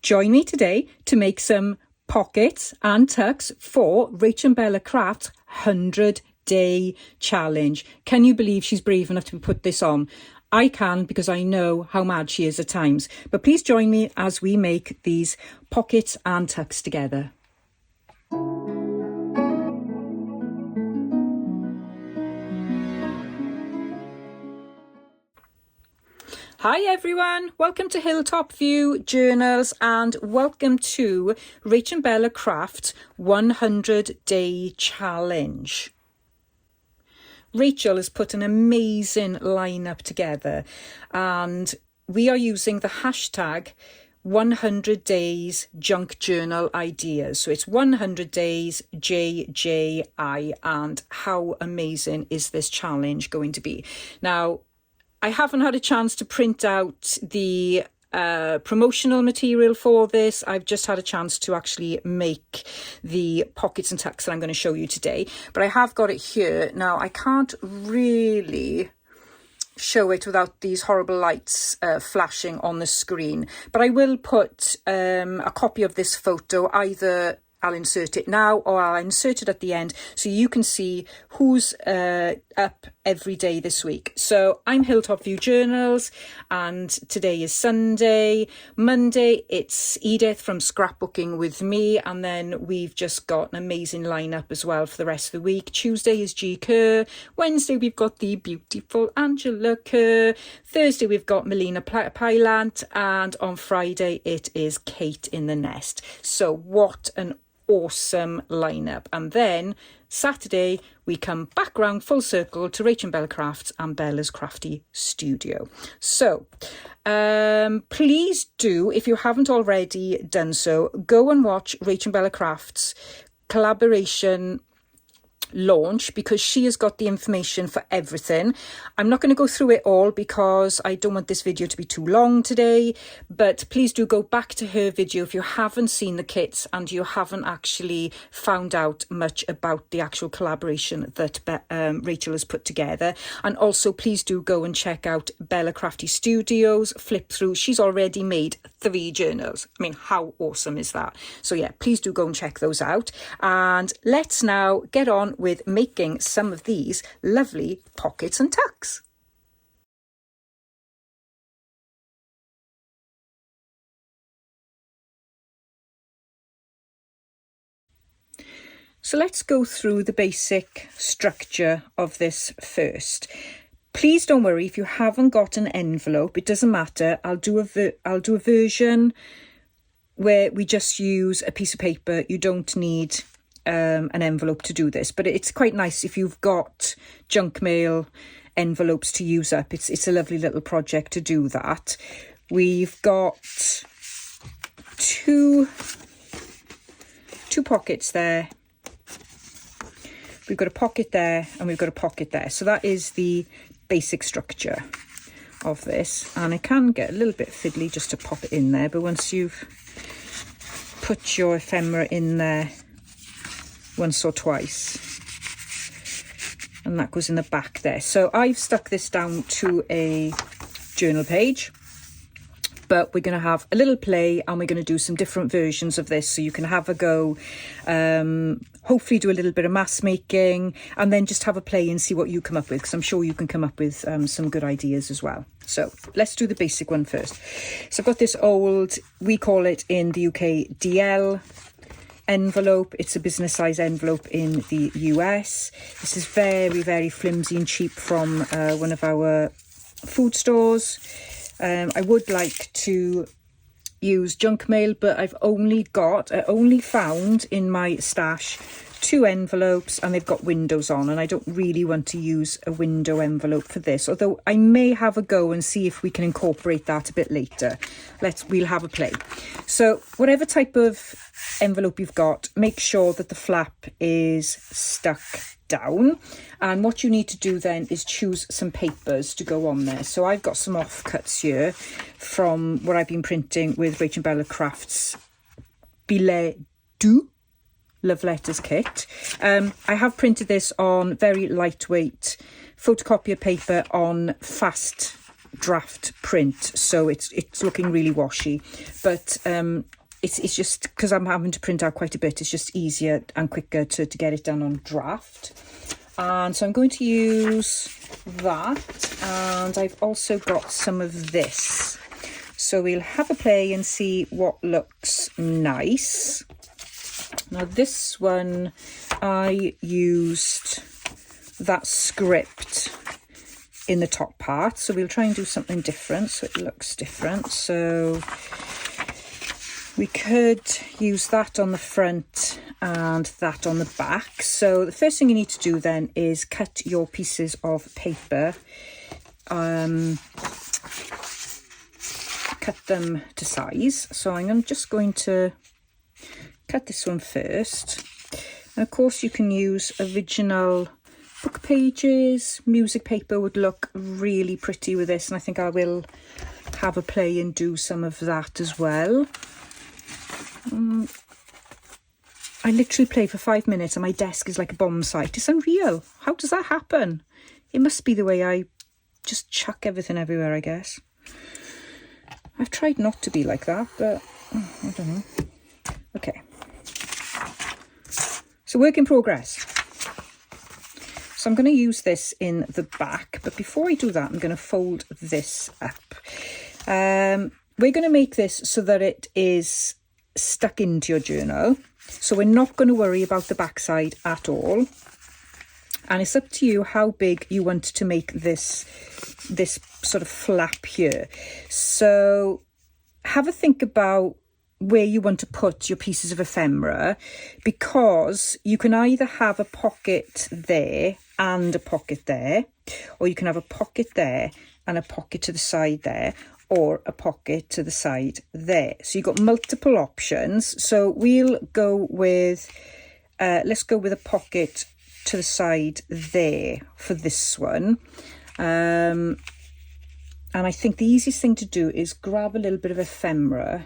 Join me today to make some pockets and tucks for RachandBella Craft's 100-day challenge. Can you believe she's brave enough to put this on? I can, because I know how mad she is at times. But please join me as we make these pockets and tucks together. Hi everyone, welcome to Hilltop View Journals and welcome to RachandBella Craft's 100-day challenge. Rachel has put an amazing lineup together and we are using the hashtag 100 days junk journal ideas. So it's 100 days JJI, and how amazing is this challenge going to be? Now, I haven't had a chance to print out the promotional material for this. I've just had a chance to actually make the pockets and tucks that I'm going to show you today. But I have got it here. Now, I can't really show it without these horrible lights flashing on the screen. But I will put a copy of this photo, either I'll insert it now or I'll insert it at the end so you can see who's up every day this week. So I'm Hilltop View Journals and today is Sunday. Monday it's Edith from Scrapbooking with Me, and then we've just got an amazing lineup as well for the rest of the week. Tuesday is G Kerr. Wednesday we've got the beautiful Angela Kerr. Thursday we've got Melina Pylant, and on Friday it is Kate in the Nest. So what an awesome lineup. And then Saturday we come back round full circle to RachandBella Crafts and Bella's Crafty Studio. So please do, if you haven't already done so, go and watch RachandBella Crafts collaboration launch, because she has got the information for everything. I'm not going to go through it all because I don't want this video to be too long today, but please do go back to her video if you haven't seen the kits and you haven't actually found out much about the actual collaboration that Rachel has put together. And also please do go and check out Bella Crafty Studios flip through. She's already made 3 journals. I mean, how awesome is that? So yeah, please do go and check those out, and let's now get on with making some of these lovely pockets and tucks. So let's go through the basic structure of this first. Please don't worry if you haven't got an envelope, it doesn't matter. I'll do a version where we just use a piece of paper. You don't need an envelope to do this, but it's quite nice if you've got junk mail envelopes to use up. It's a lovely little project to do that. We've got two pockets there. We've got a pocket there and we've got a pocket there. So that is the basic structure of this, and it can get a little bit fiddly just to pop it in there, but once you've put your ephemera in there once or twice, and that goes in the back there. So I've stuck this down to a journal page, but we're going to have a little play and we're going to do some different versions of this so you can have a go, hopefully do a little bit of mass making, and then just have a play and see what you come up with, because I'm sure you can come up with some good ideas as well. So let's do the basic one first. So I've got this old, we call it in the UK DL envelope. It's a business size envelope in the US. This is very, very flimsy and cheap from one of our food stores. I would like to use junk mail, but I only found in my stash 2 envelopes and they've got windows on, and I don't really want to use a window envelope for this, although I may have a go and see if we can incorporate that a bit later. We'll have a play. So whatever type of envelope you've got, make sure that the flap is stuck down, and what you need to do then is choose some papers to go on there. So I've got some offcuts here from what I've been printing with RachandBella Crafts Billet Doux Love Letters kit. I have printed this on very lightweight photocopier paper on fast draft print, so it's looking really washy, but it's just because I'm having to print out quite a bit, it's just easier and quicker to get it done on draft. And so I'm going to use that, and I've also got some of this. So we'll have a play and see what looks nice. Now this one, I used that script in the top part, so we'll try and do something different so it looks different. So we could use that on the front and that on the back. So the first thing you need to do then is cut your pieces of paper, cut them to size. So I'm just going to cut this one first, and of course you can use original book pages. Music paper would look really pretty with this, and I think I will have a play and do some of that as well. I literally play for 5 minutes and my desk is like a bomb site. It's unreal. How does that happen? It must be the way I just chuck everything everywhere, I guess. I've tried not to be like that, but I don't know. Okay. So work in progress. So I'm going to use this in the back, but before I do that, I'm going to fold this up. We're going to make this so that it is stuck into your journal. So we're not going to worry about the backside at all. And it's up to you how big you want to make this sort of flap here. So have a think about where you want to put your pieces of ephemera, because you can either have a pocket there and a pocket there, or you can have a pocket there and a pocket to the side there, or a pocket to the side there. So you've got multiple options. So we'll go with, let's go with a pocket to the side there for this one. And I think the easiest thing to do is grab a little bit of ephemera.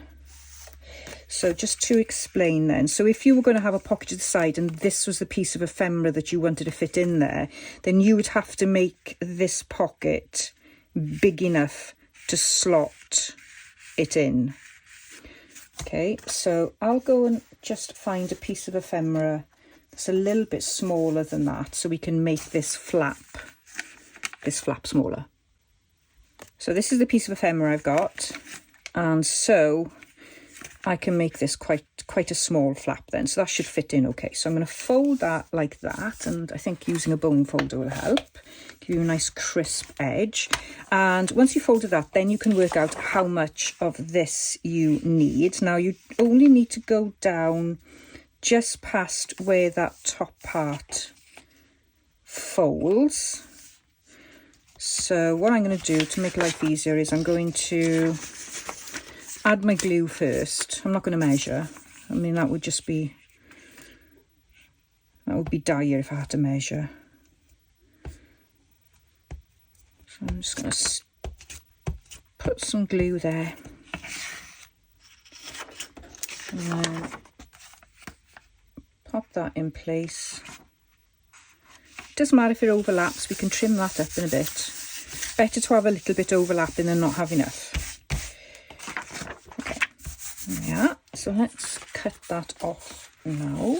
So just to explain then, so if you were going to have a pocket to the side and this was the piece of ephemera that you wanted to fit in there, then you would have to make this pocket big enough to slot it in. Okay, so I'll go and just find a piece of ephemera that's a little bit smaller than that, so we can make this flap smaller. So this is the piece of ephemera I've got, and so I can make this quite a small flap then, so that should fit in okay. So I'm going to fold that like that, and I think using a bone folder will help give you a nice crisp edge. And once you folded that, then you can work out how much of this you need. Now you only need to go down just past where that top part folds. So what I'm going to do to make life easier is I'm going to add my glue first. I'm not going to measure. I mean, that would be dire if I had to measure. So I'm just going to put some glue there. And then pop that in place. Doesn't matter if it overlaps, we can trim that up in a bit. Better to have a little bit overlapping than not have enough. Yeah, so let's cut that off now.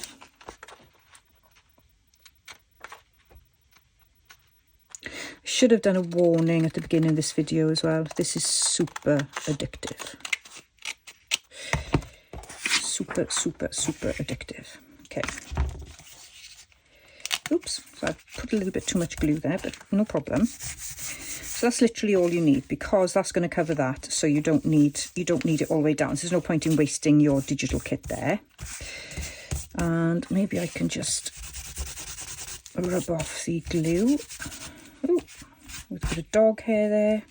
I should have done a warning at the beginning of this video as well. This is super addictive. Super, super, super addictive. Okay. Oops, so I put a little bit too much glue there, but no problem. So that's literally all you need, because that's going to cover that, so you don't need it all the way down. So there's no point in wasting your digital kit there. And maybe I can just rub off the glue. Ooh, with a bit of dog hair there.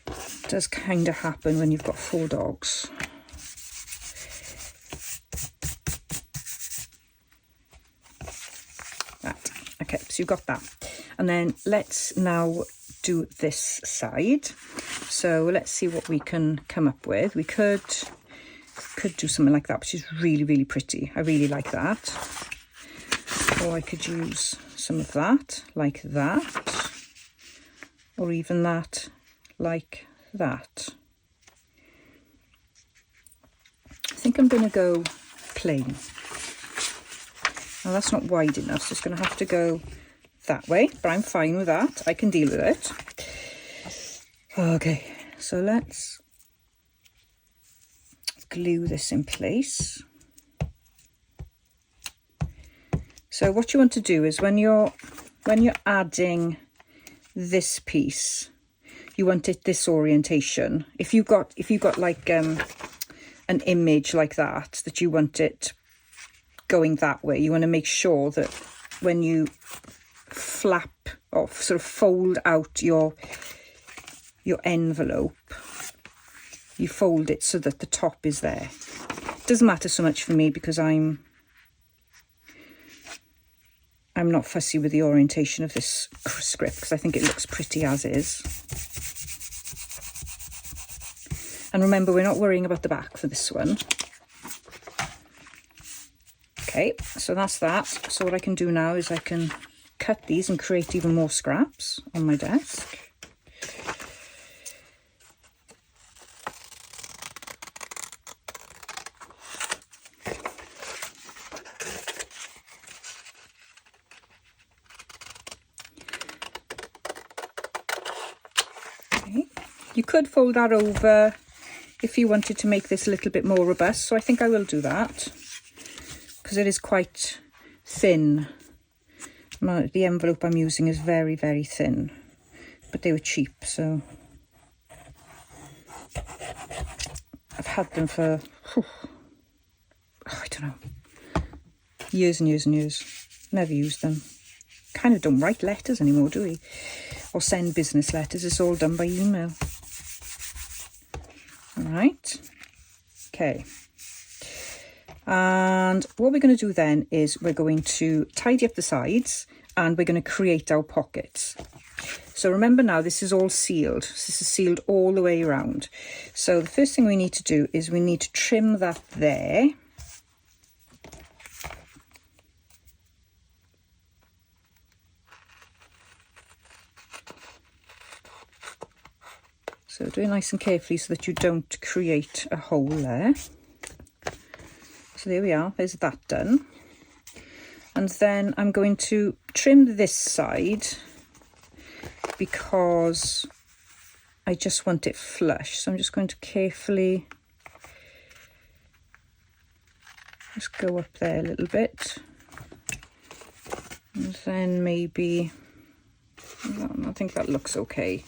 It does kind of happen when you've got 4 dogs. Right, okay, so you've got that. And then let's now do this side. So let's see what we can come up with. We could do something like that, which is really, really pretty. I really like that. Or I could use some of that, like that. Or even that, like that. I'm going to go plain. Now that's not wide enough, so it's going to have to go that way, but I'm fine with that. I can deal with it. Okay, so let's glue this in place. So what you want to do is when you're adding this piece, you want it this orientation. If you've got like an image like that you want it going that way, you want to make sure that when you flap or sort of fold out your envelope, you fold it so that the top is there. Doesn't matter so much for me because I'm not fussy with the orientation of this script because I think it looks pretty as is. And remember, we're not worrying about the back for this one. Okay, so that's that. So what I can do now is I can cut these and create even more scraps on my desk. Okay. You could fold that over if you wanted to make this a little bit more robust, so I think I will do that because it is quite thin. The envelope I'm using is very, very thin, but they were cheap, so I've had them for, I don't know, years and years and years. Never used them. Kind of don't write letters anymore, do we? Or send business letters. It's all done by email. All right. Okay. And what we're going to do then is we're going to tidy up the sides and we're going to create our pockets. So remember now, this is all sealed. This is sealed all the way around. So the first thing we need to do is we need to trim that there. So do it nice and carefully so that you don't create a hole there. So there we are, there's that done. And then I'm going to trim this side because I just want it flush. So I'm just going to carefully just go up there a little bit. And then maybe, I think that looks okay.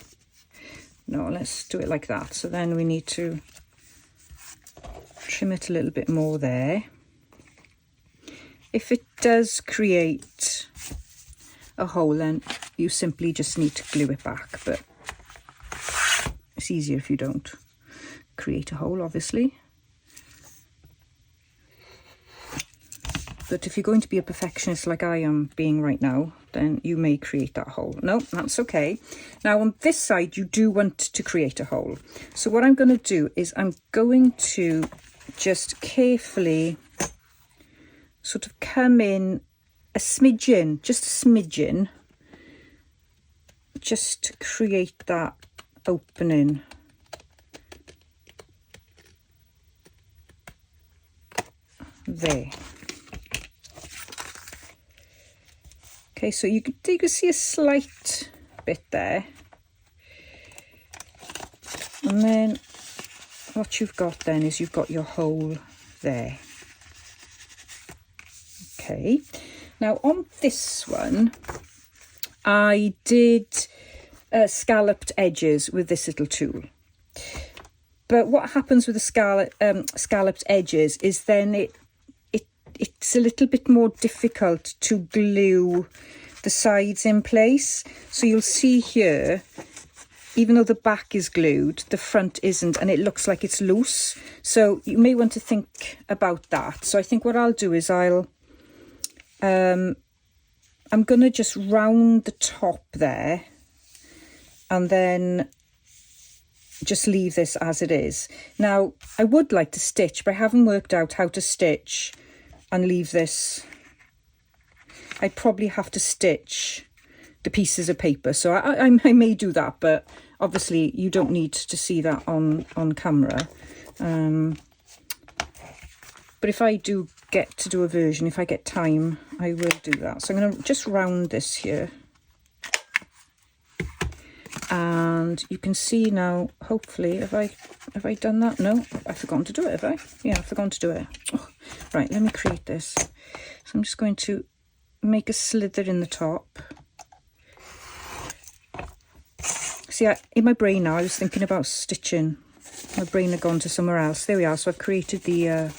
No, let's do it like that. So then we need to trim it a little bit more there. If it does create a hole, then you simply just need to glue it back, but it's easier if you don't create a hole, obviously. But if you're going to be a perfectionist like I am being right now, then you may create that hole. No, that's okay. Now on this side, you do want to create a hole. So what I'm going to do is I'm going to just carefully sort of come in a smidgen, just a smidgen, just to create that opening. There. Okay, so you can see a slight bit there. And then what you've got then is you've got your hole there. Okay, now on this one, I did scalloped edges with this little tool. But what happens with the scalloped edges is then it's a little bit more difficult to glue the sides in place. So you'll see here, even though the back is glued, the front isn't, and it looks like it's loose. So you may want to think about that. So I think what I'll do is I'm going to just round the top there and then just leave this as it is. Now, I would like to stitch, but I haven't worked out how to stitch and leave this. I'd probably have to stitch the pieces of paper, so I may do that, but obviously you don't need to see that on camera. But if I do get to do a version, if I get time, I will do that. So I'm going to just round this here. And you can see now, hopefully, have I done that? No, I've forgotten to do it, have I? Yeah, I've forgotten to do it. Oh, right, let me create this. So I'm just going to make a slither in the top. See, in my brain now, I was thinking about stitching. My brain had gone to somewhere else. There we are. So I've created the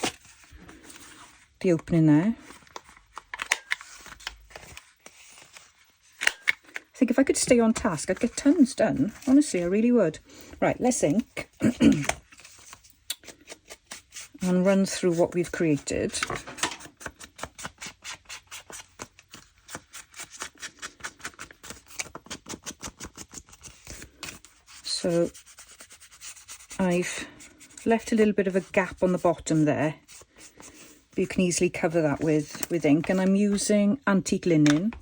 opening there. I think if I could stay on task, I'd get tons done. Honestly, I really would. Right, let's ink and run through what we've created. So I've left a little bit of a gap on the bottom there. You can easily cover that with ink, and I'm using antique linen,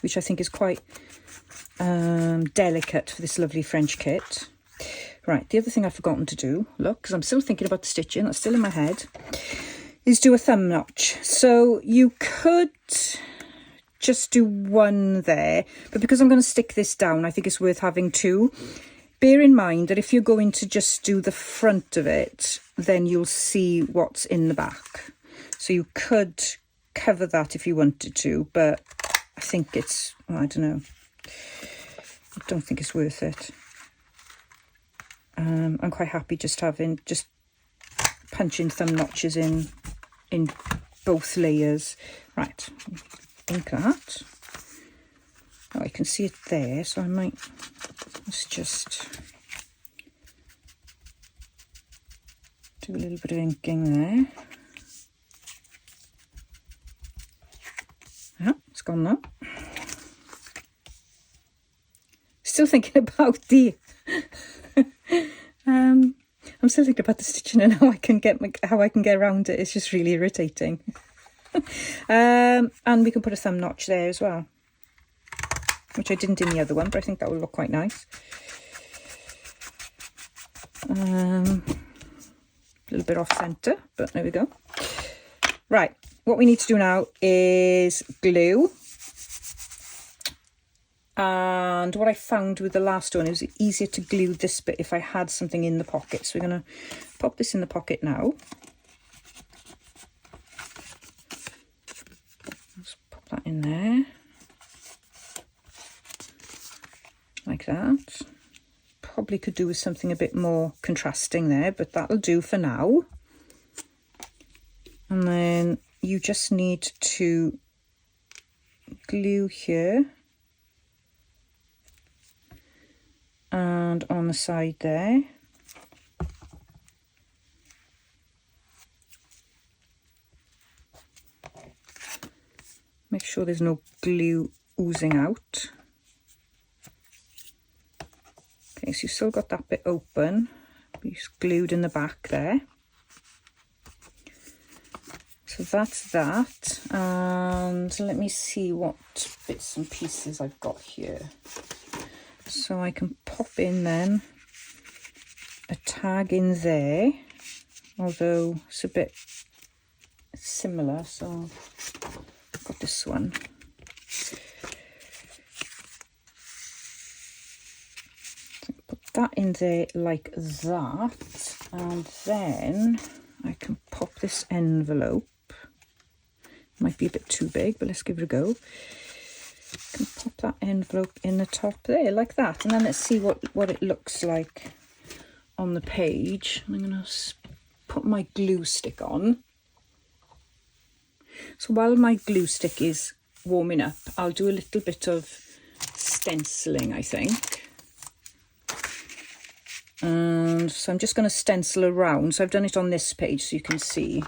which I think is quite delicate for this lovely French kit. Right, the other thing I've forgotten to do, look, because I'm still thinking about the stitching, that's still in my head, is do a thumb notch. So you could just do one there, but because I'm going to stick this down, I think it's worth having two. Bear in mind that if you're going to just do the front of it, then you'll see what's in the back. So you could cover that if you wanted to, but I think it's, I don't know. I don't think it's worth it. I'm quite happy just punching thumb notches in both layers. Right, ink that. Oh, I can see it there, so let's just do a little bit of inking there. Yeah, it's gone now. Still thinking about the I'm still thinking about the stitching and how I can get around it. It's just really irritating. And we can put a thumb notch there as well, which I didn't in the other one, but I think that will look quite nice. A little bit off centre, but there we go. Right, what we need to do now is glue. And what I found with the last one, it was easier to glue this bit if I had something in the pocket. So we're going to pop this in the pocket now. Let's pop that in there. Like that. Probably could do with something a bit more contrasting there, but that'll do for now. And then you just need to glue here. And on the side there. Make sure there's no glue oozing out. Okay, so you've still got that bit open. It's glued in the back there. So that's that. And let me see what bits and pieces I've got here. So I can pop in then a tag in there, although it's a bit similar. So I've got this one. So put that in there like that, and then I can pop this envelope. Might be a bit too big, but let's give it a go. Can pop that envelope in the top there like that, and then let's see what it looks like on the page. I'm going to put my glue stick on. So while my glue stick is warming up, I'll do a little bit of stenciling, I think. And so I'm just going to stencil around. So I've done it on this page so you can see.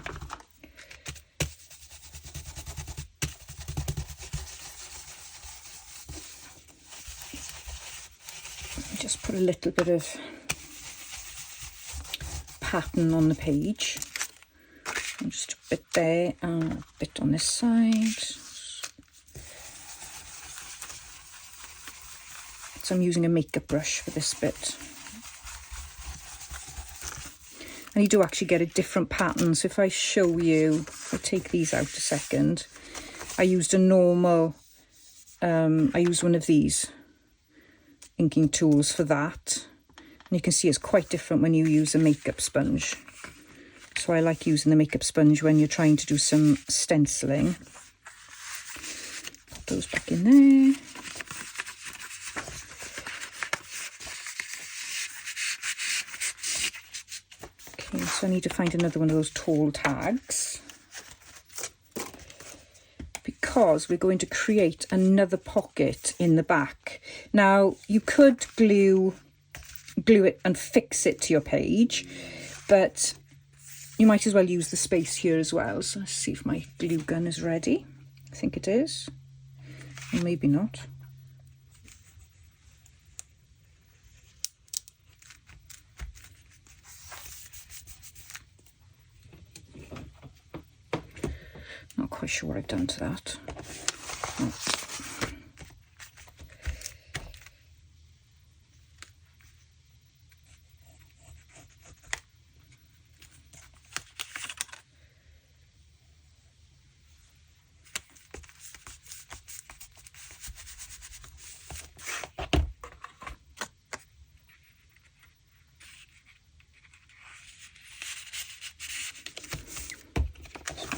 Just put a little bit of pattern on the page. And just a bit there and a bit on this side. So I'm using a makeup brush for this bit. And you do actually get a different pattern. So if I show you, I'll take these out a second. I used a normal, I used one of these inking tools for that. And you can see it's quite different when you use a makeup sponge. So I like using the makeup sponge when you're trying to do some stenciling. Put those back in there. Okay, so I need to find another one of those tall tags, because we're going to create another pocket in the back. Now, you could glue it and fix it to your page, but you might as well use the space here as well. So let's see if my glue gun is ready. I think it is, or maybe not. Not quite sure what I've done to that. Oh.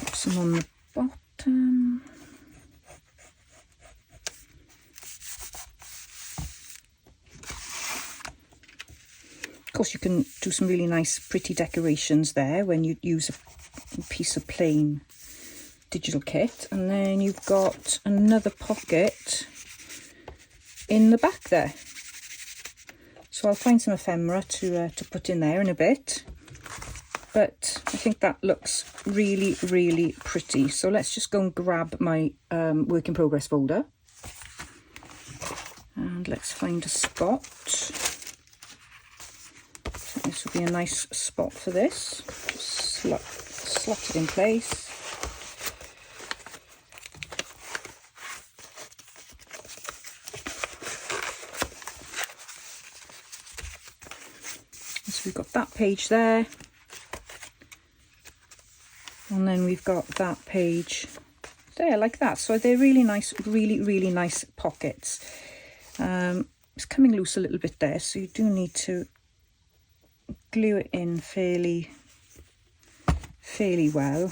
Put some on the bottom. Of course, you can do some really nice pretty decorations there when you use a piece of plain digital kit. And then you've got another pocket in the back there. So I'll find some ephemera to put in there in a bit. But I think that looks really, really pretty. So let's just go and grab my work in progress folder. And let's find a spot. So this will be a nice spot for this. Just slot it in place. So we've got that page there. And then we've got that page there, like that. So they're really nice, really, really nice pockets. It's coming loose a little bit there, so you do need to glue it in fairly well.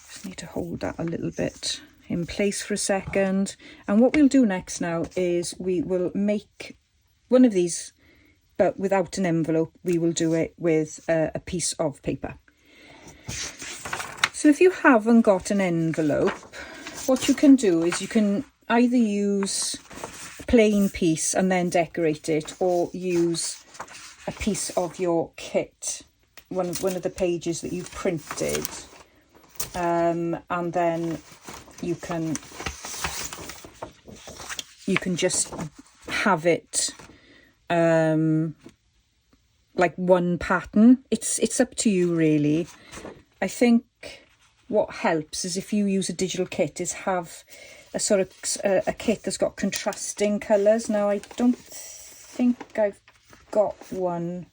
Just need to hold that a little bit in place for a second. And what we'll do next now is we will make one of these, but without an envelope. We will do it with a piece of paper. So if you haven't got an envelope, what you can do is you can either use a plain piece and then decorate it, or use a piece of your kit, one of the pages that you've printed, and then you can just have it like one pattern. It's up to you really. I think what helps is if you use a digital kit is have a sort of a kit that's got contrasting colours. Now I don't think I've got one.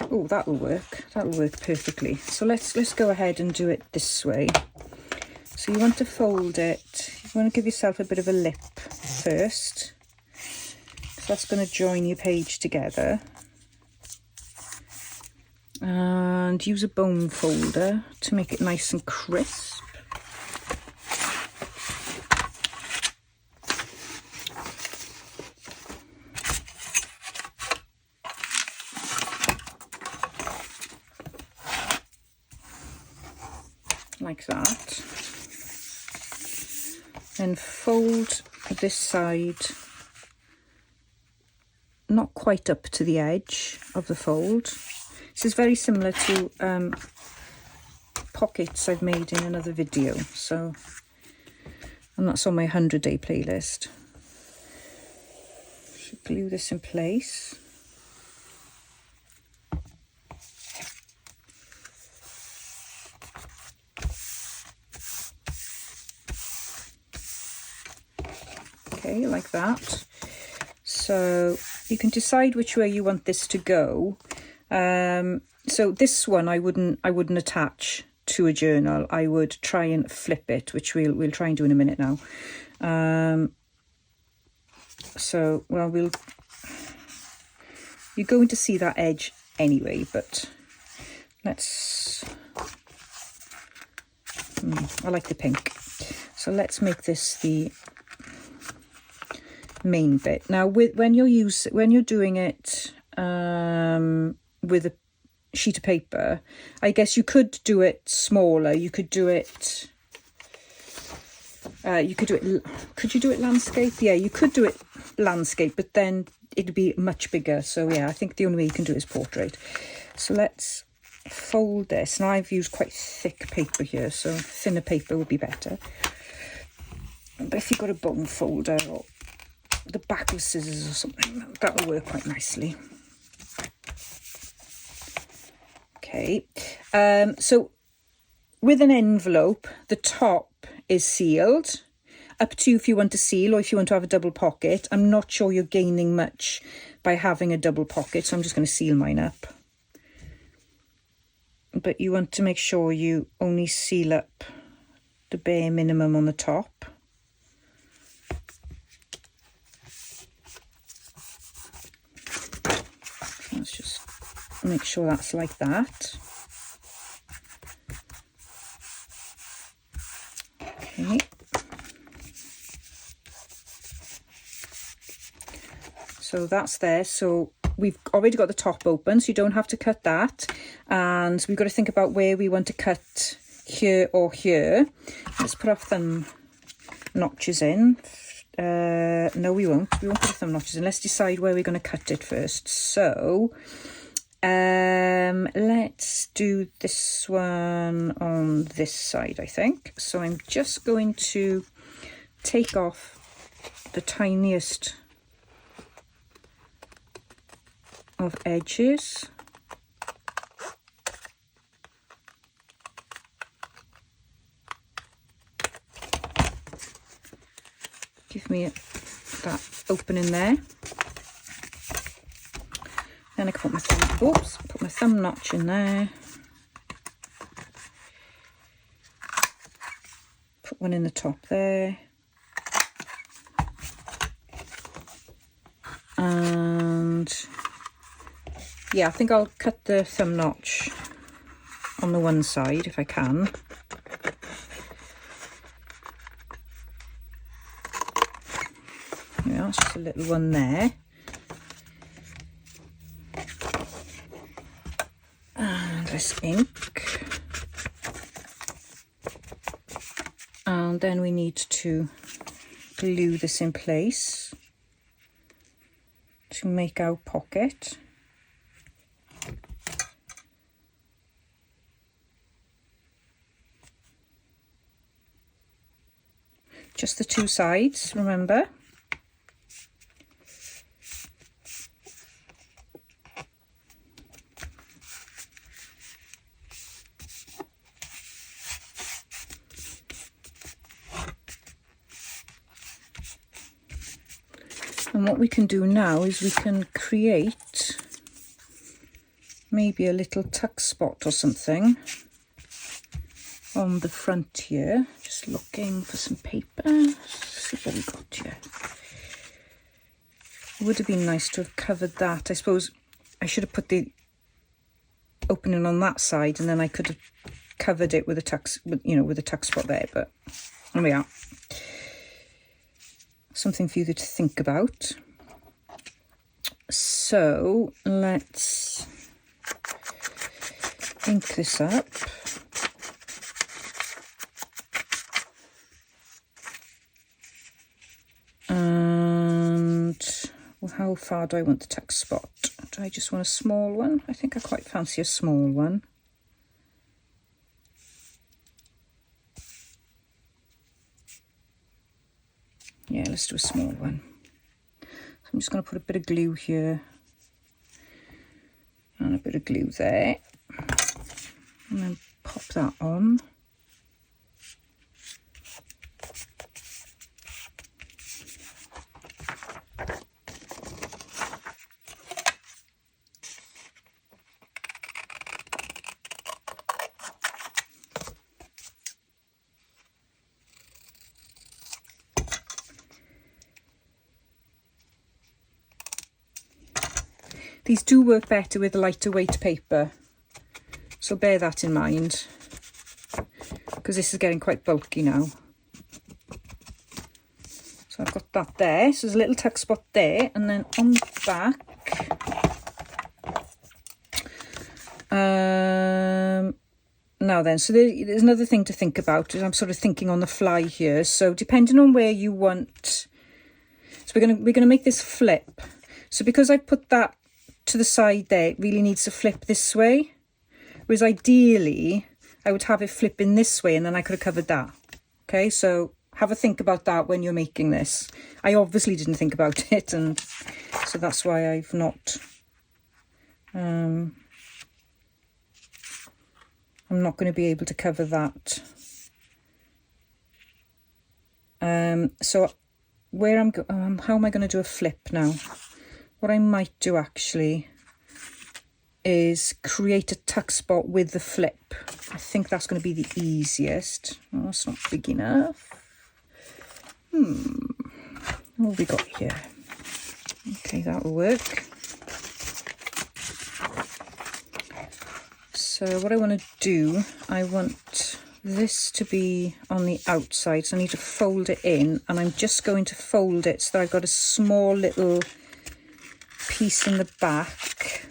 Oh, that'll work perfectly. So let's go ahead and do it this way. So you want to fold it, you want to give yourself a bit of a lip first. That's going to join your page together, and use a bone folder to make it nice and crisp. Like that. Then fold this side not quite up to the edge of the fold. This is very similar to pockets I've made in another video, and that's on my 100-day playlist. So glue this in place. Okay, like that. So you can decide which way you want this to go. So this one I wouldn't attach to a journal. I would try and flip it, which we'll try and do in a minute now. So, well, you're going to see that edge anyway, but let's, I like the pink. So let's make this the main bit. Now, when you're doing it with a sheet of paper, I guess you could do it smaller. You could do it. Could you do it landscape? Yeah, you could do it landscape, but then it'd be much bigger. So yeah, I think the only way you can do it is portrait. So let's fold this. Now I've used quite thick paper here, so thinner paper would be better. But if you've got a bone folder or the back of scissors or something, that will work quite nicely. Okay, so with an envelope, the top is sealed. Up to you if you want to seal or if you want to have a double pocket. I'm not sure you're gaining much by having a double pocket, so I'm just going to seal mine up. But you want to make sure you only seal up the bare minimum on the top. Let's just make sure that's like that. Okay. So that's there. So we've already got the top open, so you don't have to cut that. And we've got to think about where we want to cut, here or here. Let's put our thumb notches in. No, we won't put our thumb notches in. Let's decide where we're going to cut it first. So let's do this one on this side, I think. So I'm just going to take off the tiniest of edges. Give me that opening there. Then I can put my thumb notch in there. Put one in the top there. And yeah, I think I'll cut the thumb notch on the one side if I can. Yeah, it's just a little one there. And this ink. And then we need to glue this in place to make our pocket. Just the two sides, remember. And what we can do now is we can create maybe a little tuck spot or something on the front here. Just looking for some paper. See what we got here. It would have been nice to have covered that. I suppose I should have put the opening on that side, and then I could have covered it with a tuck, with a tuck spot there. But there we are. Something for you to think about. So let's ink this up. And well, how far do I want the tuck spot? Do I just want a small one? I think I quite fancy a small one. Yeah, let's do a small one. So I'm just going to put a bit of glue here and a bit of glue there, and then pop that on. These do work better with lighter weight paper, so bear that in mind, because this is getting quite bulky now. So I've got that there, so there's a little tuck spot there, and then on the back, now then, so there's another thing to think about. I'm sort of thinking on the fly here. So depending on where you want, so we're gonna make this flip. So because I put that to the side there, it really needs to flip this way. Whereas ideally, I would have it flipping this way, and then I could have covered that. Okay, so have a think about that when you're making this. I obviously didn't think about it, and so that's why I've not. I'm not going to be able to cover that. So where I'm how am I going to do a flip now? What I might do actually is create a tuck spot with the flip. I think that's going to be the easiest. Oh, it's not big enough. What have we got here? Okay, that'll work. So what I want to do, I want this to be on the outside, so I need to fold it in, and I'm just going to fold it so that I've got a small little piece in the back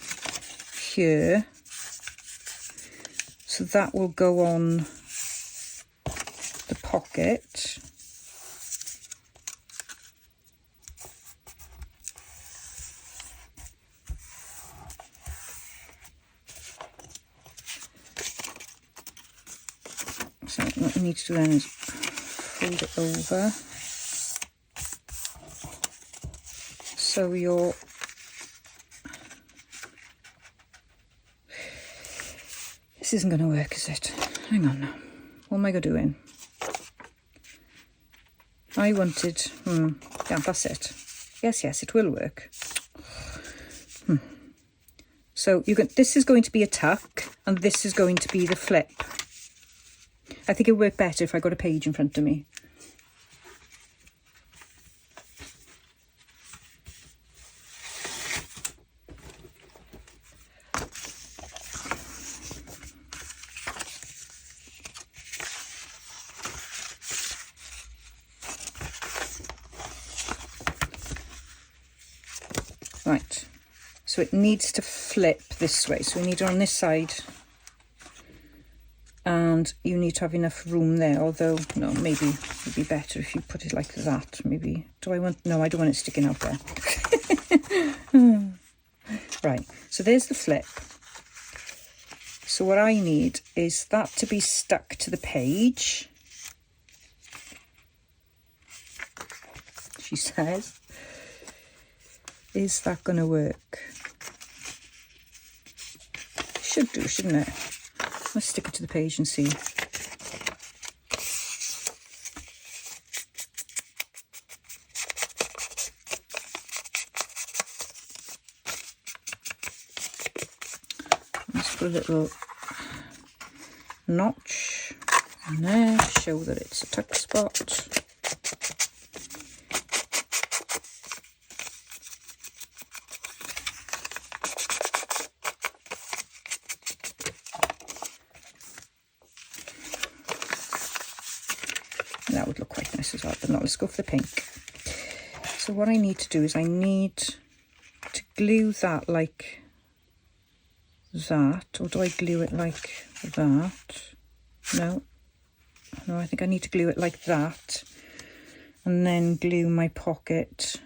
here. So that will go on the pocket. So what we need to do then is fold it over. So your this isn't going to work, is it? Hang on now. What am I going to do in? I wanted, yeah, that's it. Yes, it will work. So you can. This is going to be a tuck, and this is going to be the flip. I think it would work better if I got a page in front of me. Right, so it needs to flip this way. So we need it on this side. And you need to have enough room there, although, no, maybe it'd be better if you put it like that. Maybe, no, I don't want it sticking out there. Right, so there's the flip. So what I need is that to be stuck to the page, she says. Is that going to work? Should do, shouldn't it? Let's stick it to the page and see. Let's put a little notch in there to show that it's a tuck spot. That would look quite nice as well, but no, let's go for the pink. So what I need to do is I need to glue that like that, or do I glue it like that? No, I think I need to glue it like that, and then glue my pocket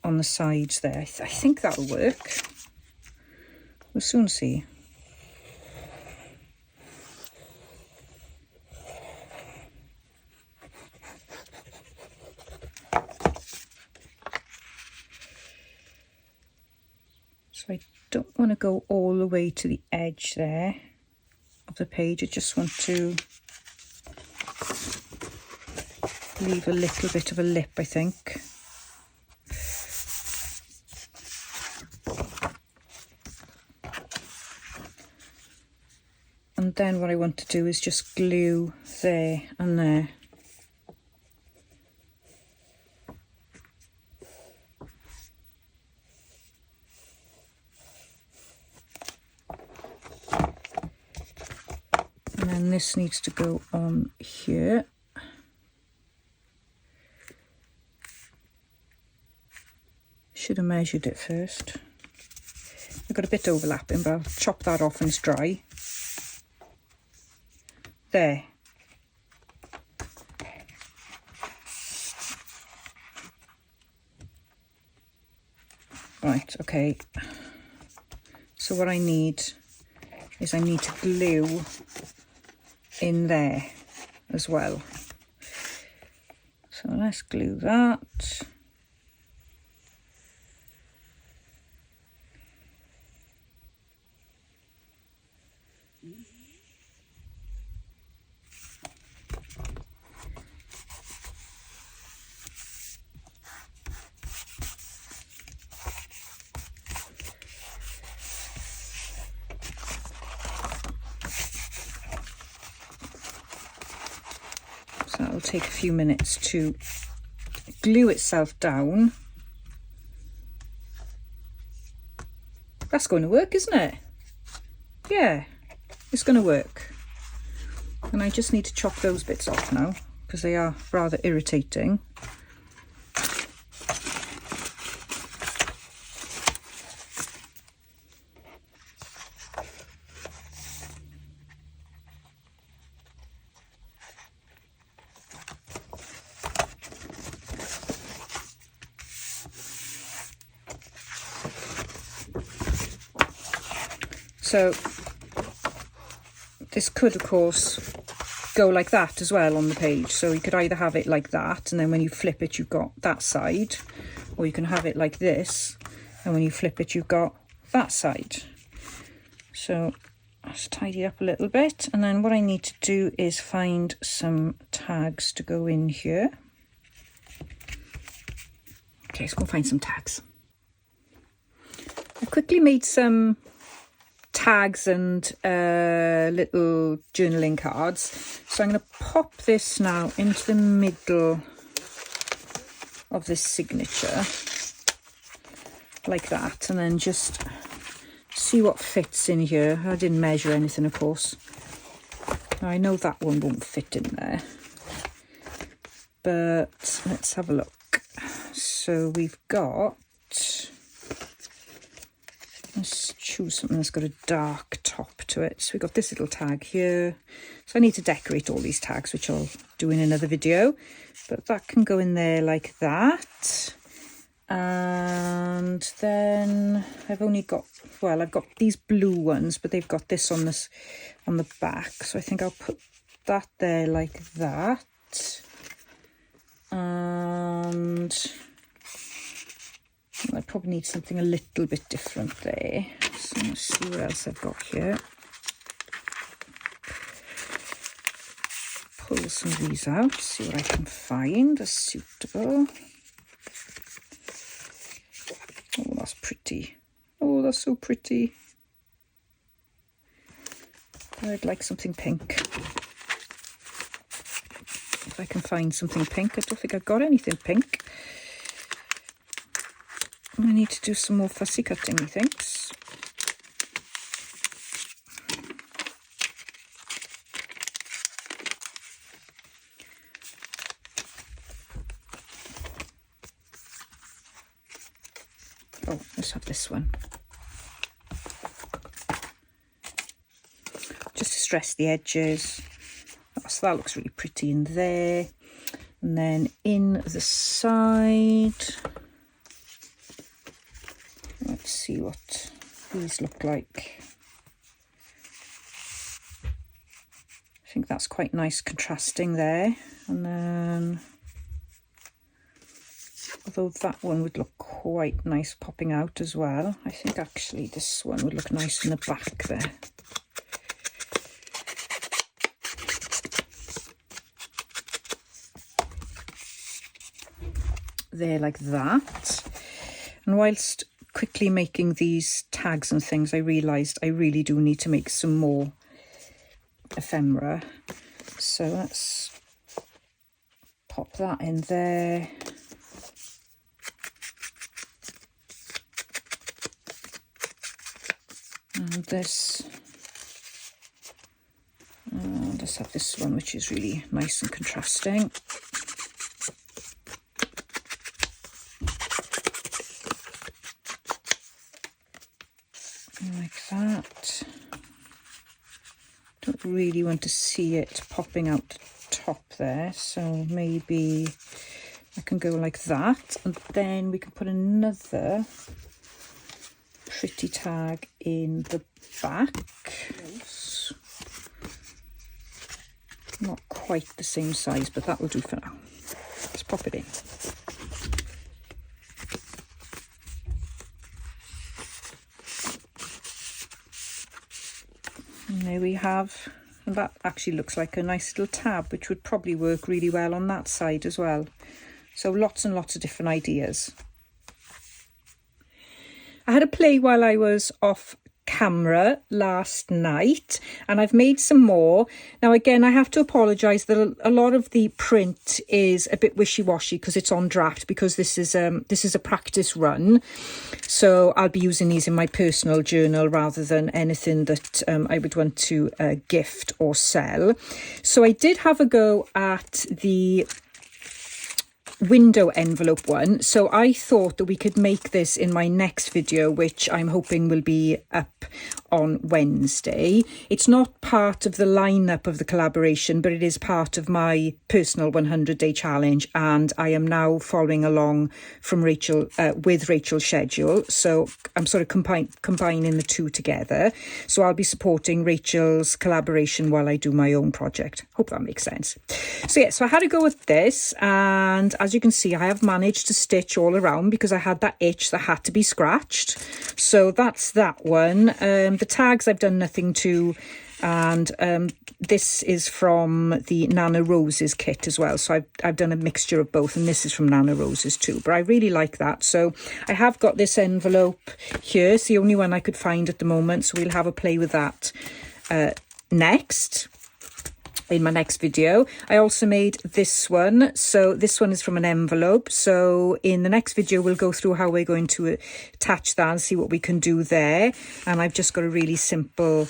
on the sides there. I think that'll work. We'll soon see. So I don't want to go all the way to the edge there of the page. I just want to leave a little bit of a lip, I think. And then what I want to do is just glue there and there. And then this needs to go on here. Should have measured it first. I've got a bit overlapping, but I'll chop that off when it's dry. There. Right, okay. So what I need is I need to glue in there as well. So let's glue that. So that'll take a few minutes to glue itself down. That's going to work, isn't it? Yeah, it's going to work. And I just need to chop those bits off now because they are rather irritating. So this could, of course, go like that as well on the page. So you could either have it like that, and then when you flip it, you've got that side, or you can have it like this, and when you flip it, you've got that side. So let's tidy it up a little bit, and then what I need to do is find some tags to go in here. Okay, let's go find some tags. I quickly made some tags and little journaling cards. So I'm going to pop this now into the middle of this signature like that, and then just see what fits in here. I didn't measure anything, of course. Now, I know that one won't fit in there, but let's have a look. So we've got, let's choose something that's got a dark top to it. So we've got this little tag here. So I need to decorate all these tags, which I'll do in another video. But that can go in there like that. And then I've only got, well, I've got these blue ones, but they've got this on the back. So I think I'll put that there like that. And I probably need something a little bit different there. So let's see what else I've got here. Pull some of these out, see what I can find that's suitable. Oh, that's pretty. Oh, that's so pretty. I'd like something pink. If I can find something pink. I don't think I've got anything pink. I need to do some more fussy cutting, methinks. Oh, let's have this one. Just to stress the edges. So that looks really pretty in there. And then in the side, let's see what these look like. I think that's quite nice contrasting there. And then, although that one would look quite nice popping out as well, I think actually this one would look nice in the back there. There like that. And whilst quickly making these tags and things, I realised I really do need to make some more ephemera. So let's pop that in there. And this And let's have this one, which is really nice and contrasting. Like that. Don't really want to see it popping out the top there, so maybe I can go like that, and then we can put another pretty tag in the back. Not quite the same size, but that will do for now. Let's pop it in. And there we have, and that actually looks like a nice little tab, which would probably work really well on that side as well. So lots and lots of different ideas. I had a play while I was off camera last night, and I've made some more. Now again, I have to apologise that a lot of the print is a bit wishy-washy because it's on draft, because this is a practice run, so I'll be using these in my personal journal rather than anything that I would want to gift or sell. So I did have a go at the window envelope one, so I thought that we could make this in my next video, which I'm hoping will be up on Wednesday. It's not part of the lineup of the collaboration, but it is part of my personal 100-day challenge, and I am now following along from Rachel with Rachel's schedule, so I'm sort of combining the two together. So I'll be supporting Rachel's collaboration while I do my own project. Hope that makes sense. So yeah, so I had to go with this, and as you can see, I have managed to stitch all around because I had that itch that had to be scratched. So that's that one. The tags I've done nothing to, and this is from the Nana Roses kit as well. So I've done a mixture of both, and this is from Nana Roses too. But I really like that. So I have got this envelope here. It's the only one I could find at the moment. So we'll have a play with that next. In my next video. I also made this one, so this one is from an envelope, so in the next video we'll go through how we're going to attach that and see what we can do there. And I've just got a really simple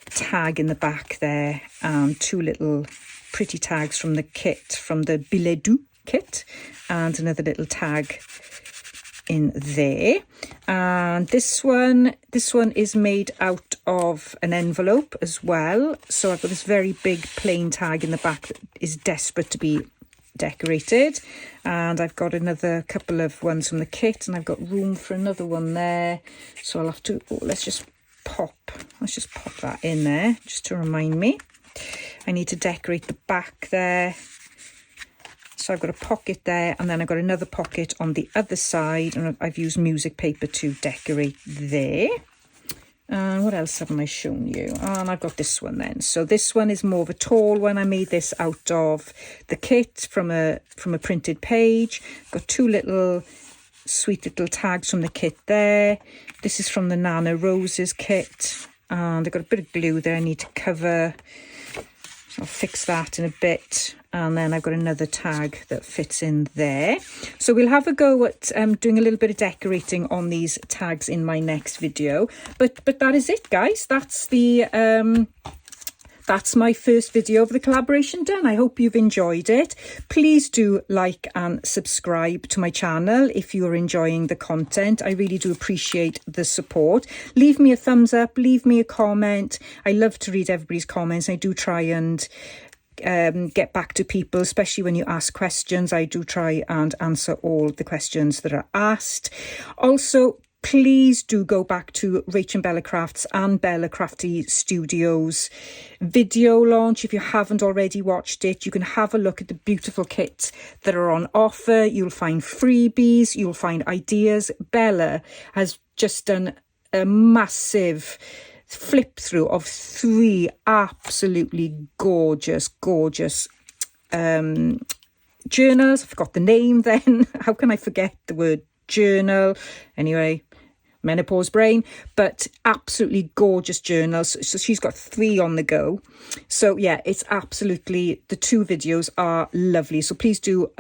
tag in the back there, and two little pretty tags from the kit, from the billet doux kit, and another little tag in there. And this one is made out of an envelope as well, so I've got this very big plain tag in the back that is desperate to be decorated, and I've got another couple of ones from the kit, and I've got room for another one there, so I'll have to let's just pop that in there just to remind me. I need to decorate the back there. So I've got a pocket there, and then I've got another pocket on the other side, and I've used music paper to decorate there. And what else haven't I shown you? And I've got this one then. So this one is more of a tall one. I made this out of the kit from a printed page. Got two little sweet little tags from the kit there. This is from the Nana Roses kit, and I've got a bit of glue there I need to cover. So I'll fix that in a bit, and then I've got another tag that fits in there. So we'll have a go at doing a little bit of decorating on these tags in my next video. But that is it, guys. That's the that's my first video of the collaboration done. I hope you've enjoyed it. Please do like and subscribe to my channel if you're enjoying the content. I really do appreciate the support. Leave me a thumbs up, leave me a comment. I love to read everybody's comments. I do try and get back to people, especially when you ask questions. I do try and answer all the questions that are asked. Also, please do go back to RachandBella Crafts and Bella Crafty Studios video launch. If you haven't already watched it, you can have a look at the beautiful kits that are on offer. You'll find freebies, you'll find ideas. Bella has just done a massive flip through of 3 absolutely gorgeous journals. I forgot the name then. How can I forget the word journal? Anyway, menopause brain, but absolutely gorgeous journals. So she's got 3 on the go. So yeah, it's absolutely, the 2 videos are lovely. So please do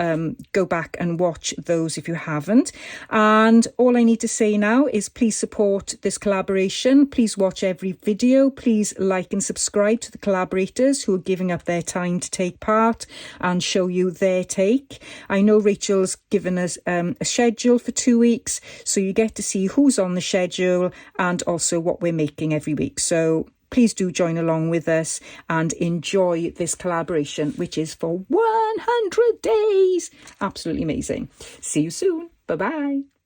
go back and watch those if you haven't. And all I need to say now is please support this collaboration. Please watch every video. Please like and subscribe to the collaborators who are giving up their time to take part and show you their take. I know Rachel's given us a schedule for 2 weeks, so you get to see who's on the schedule and also what we're making every week. So please do join along with us and enjoy this collaboration, which is for 100 days. Absolutely amazing. See you soon. Bye-bye.